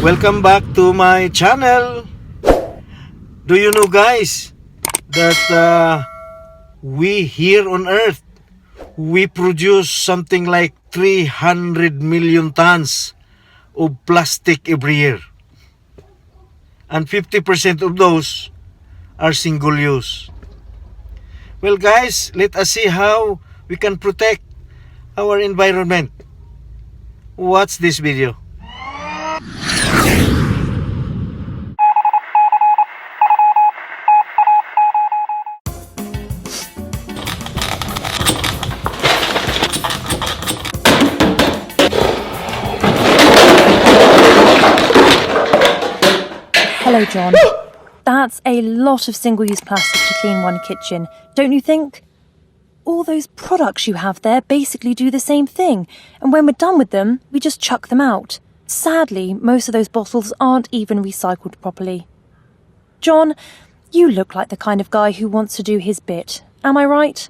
Welcome back to my channel. Do you know, guys, that we here on earth, we produce something like 300 million tons of plastic every year, and 50% of those are single use. Well, guys, let us see how we can protect our environment. Watch this video. Hello, John. That's a lot of single-use plastic to clean one kitchen, don't you think? All those products you have there basically do the same thing, and when we're done with them, we just chuck them out. Sadly, most of those bottles aren't even recycled properly. John, you look like the kind of guy who wants to do his bit, am I right?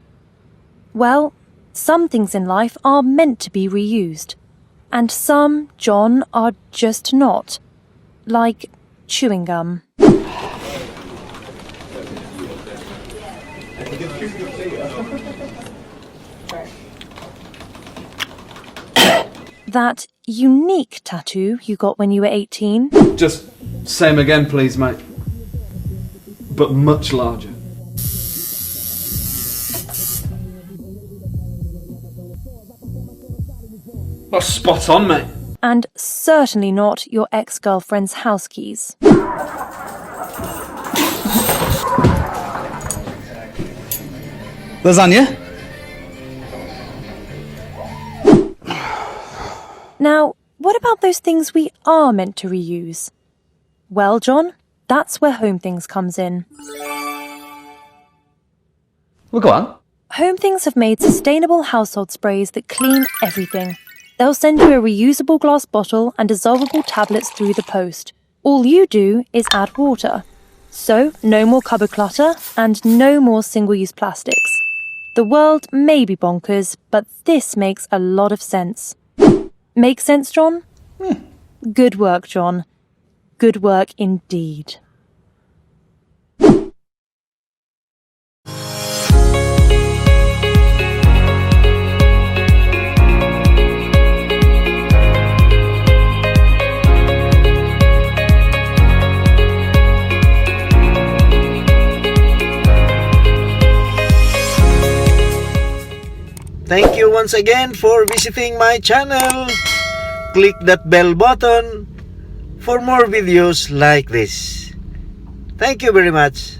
Well, some things in life are meant to be reused, and some, John, are just not. Like chewing gum. That unique tattoo you got when you were 18? Just same again, please, mate. But much larger. That's spot on, mate. And certainly not your ex-girlfriend's house keys. Lasagna? Now, what about those things we are meant to reuse? Well, John, that's where Homethings comes in. Well, go on. Homethings have made sustainable household sprays that clean everything. They'll send you a reusable glass bottle and dissolvable tablets through the post. All you do is add water. So, no more cupboard clutter and no more single-use plastics. The world may be bonkers, but this makes a lot of sense. Make sense, John? Good work, John. Good work indeed. Thank you once again for visiting my channel. Click that bell button for more videos like this. Thank you very much.